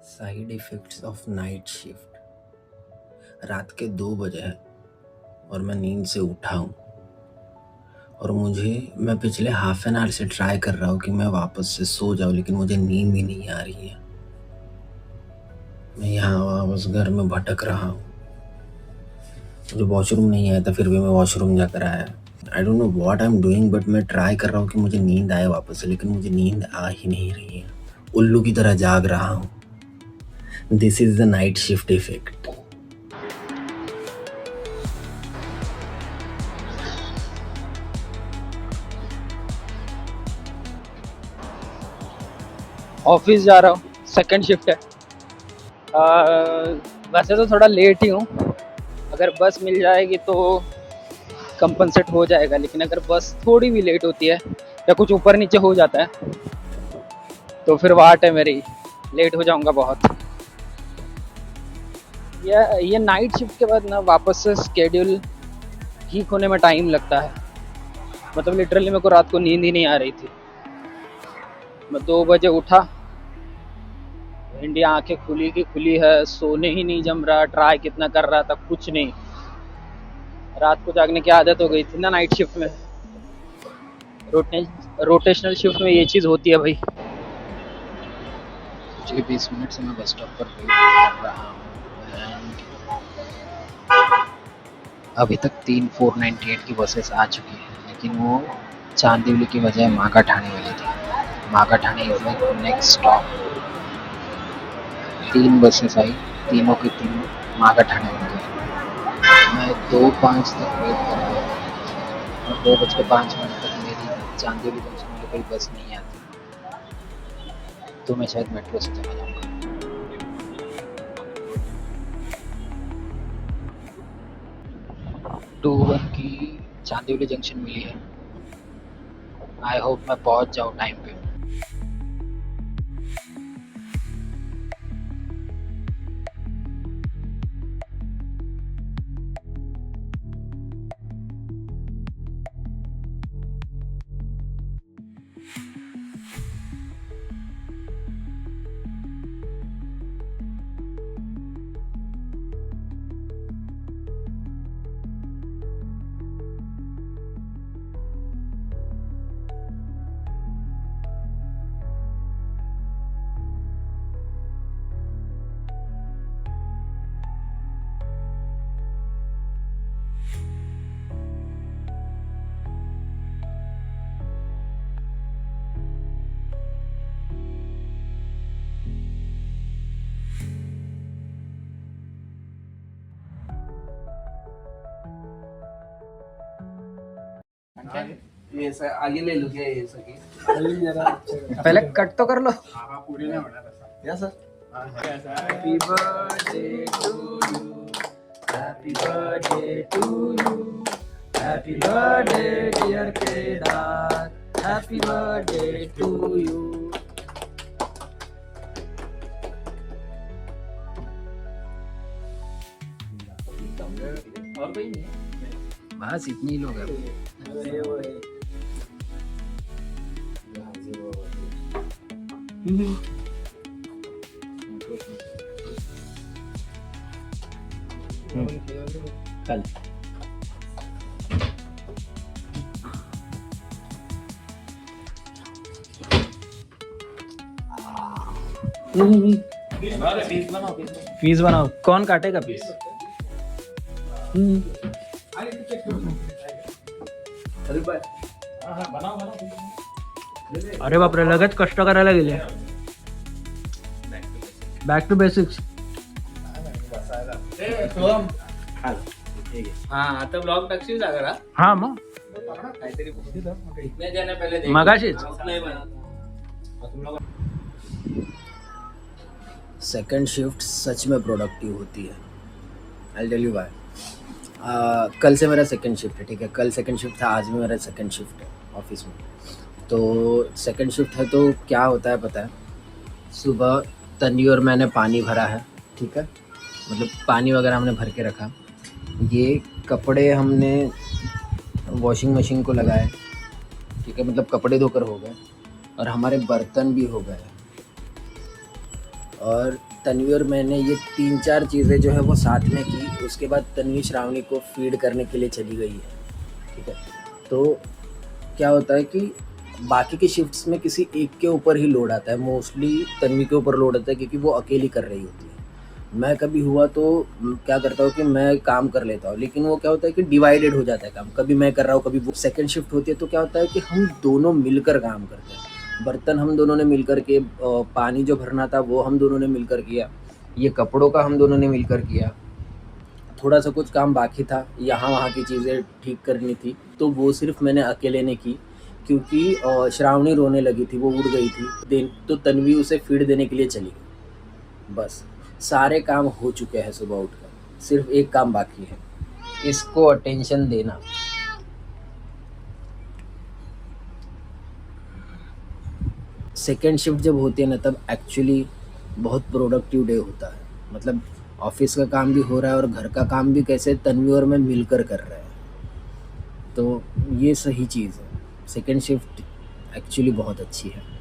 Side effects of night shift. रात के 2 बजे हैं और मैं नींद से उठा हूँ और मैं पिछले हाफ एन आवर से ट्राई कर रहा हूँ कि मैं वापस से सो जाऊँ, लेकिन मुझे नींद ही नहीं आ रही है। मैं यहाँ वापस घर में भटक रहा हूँ। मुझे वॉशरूम नहीं आया था, फिर भी मैं वॉशरूम जाकर आया। I don't know what I am doing, but मैं ट्राई कर रहा हूँ कि मुझे नींद आए वापस से, लेकिन मुझे नींद आ ही नहीं रही है। उल्लू की तरह जाग रहा हूँ। This is the night shift effect. Office जा रहा हूँ, सेकंड शिफ्ट है। वैसे तो थोड़ा लेट ही हूँ। अगर बस मिल जाएगी तो कंपनसेट हो जाएगा, लेकिन अगर बस थोड़ी भी लेट होती है या कुछ ऊपर नीचे हो जाता है तो फिर वाट है मेरी, लेट हो जाऊँगा बहुत। ये नाइट शिफ्ट के बाद ना वापस से स्केड्यूल ठीक होने में टाइम लगता है। मतलब लिटरली मेरे को रात को नींद ही नहीं आ रही थी। मैं 2 बजे उठा, इंडिया आंखें खुली की खुली है, सोने ही नहीं जम रहा। ट्राई कितना कर रहा था, कुछ नहीं। रात को जागने की आदत हो गई थी ना नाइट शिफ्ट में। रोटेशनल शिफ्ट में ये चीज़ होती है भाई। पिछले 20 मिनट से मैं बस स्टॉप पर वेट कर रहा हूँ। अभी तक 3 498 की बसेस आ चुकी हैं, लेकिन वो चांदीवली की बजाय मागा ठाणे वाली थी। मागा Thane is like next stop. 3 buses आई, तीनों की तीनों मागा ठाणे में गई। मैं 2:05 तक वेट कर रहा हूँ और 2:05 तक मेरी चांदीवली जंक्शन में कोई बस नहीं आती, तो मैं शायद मेट्रो से चला जाऊँगा। 2:01 की चांदीवली जंक्शन मिली है। आई होप मैं पहुँच जाऊँ टाइम पे। ये सर आगे ले लो क्या ये सर की पहले कट तो कर लो। पूरी नहीं होना या sir happy birthday to you, happy birthday to you, happy birthday dear Kedar, happy birthday to you. और कोई नहीं बस इतनी ही लोग हैं। कल फीस बनाओ, कौन काटेगा फीस? अरे बापरे, लगेच कष्ट करायला गेले। Back to basics. हाँ आता ब्लॉग टाकशील जागा हा मग काहीतरी इतने जाने पहले मगाशीच नहीं बना। सेकंड शिफ्ट सच में प्रोडक्टिव होती है। I tell you why. कल से मेरा सेकंड शिफ्ट है, ठीक है। कल सेकंड शिफ्ट था, आज भी मेरा सेकंड शिफ्ट है ऑफिस में। तो सेकंड शिफ्ट है तो क्या होता है पता है? सुबह तन्वी और मैंने पानी भरा है, ठीक है। मतलब पानी वगैरह हमने भर के रखा। ये कपड़े हमने वॉशिंग मशीन को लगाए, ठीक है। मतलब कपड़े धोकर हो गए और हमारे बर्तन भी हो गए। और तन्वी और मैंने ये 3-4 चीज़ें जो है वो साथ में की। उसके बाद तन्वी श्रावणी को फीड करने के लिए चली गई है, ठीक है। तो क्या होता है कि बाकी की शिफ्ट्स में किसी एक के ऊपर ही लोड आता है, मोस्टली तन्वी के ऊपर लोड आता है क्योंकि वो अकेली कर रही होती है। मैं कभी हुआ तो क्या करता हूँ कि मैं काम कर लेता हूँ, लेकिन वो क्या होता है कि डिवाइडेड हो जाता है काम, कभी मैं कर रहा हूँ कभी वो। सेकंड शिफ्ट होती है तो क्या होता है कि हम दोनों मिलकर काम करते हैं। बर्तन हम दोनों ने मिलकर के, पानी जो भरना था वो हम दोनों ने मिलकर किया, ये कपड़ों का हम दोनों ने मिलकर किया। थोड़ा सा कुछ काम बाकी था, यहाँ वहाँ की चीज़ें ठीक करनी थी, तो वो सिर्फ मैंने अकेले ने की क्योंकि श्रावणी रोने लगी थी, वो उड़ गई थी। तो तन्वी उसे फीड देने के लिए चली गई। बस सारे काम हो चुके हैं सुबह उठकर, सिर्फ एक काम बाकी है, इसको अटेंशन देना। सेकेंड शिफ्ट जब होती है ना, तब एक्चुअली बहुत प्रोडक्टिव डे होता है। मतलब ऑफिस का काम भी हो रहा है और घर का काम भी कैसे तन्वी और मैं मिलकर कर रहे हैं, तो ये सही चीज़ है। सेकेंड शिफ्ट एक्चुअली बहुत अच्छी है।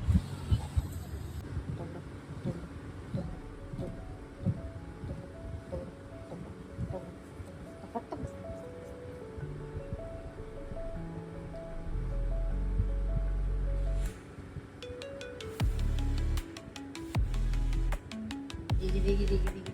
देखिए देखिए देखिए देखिए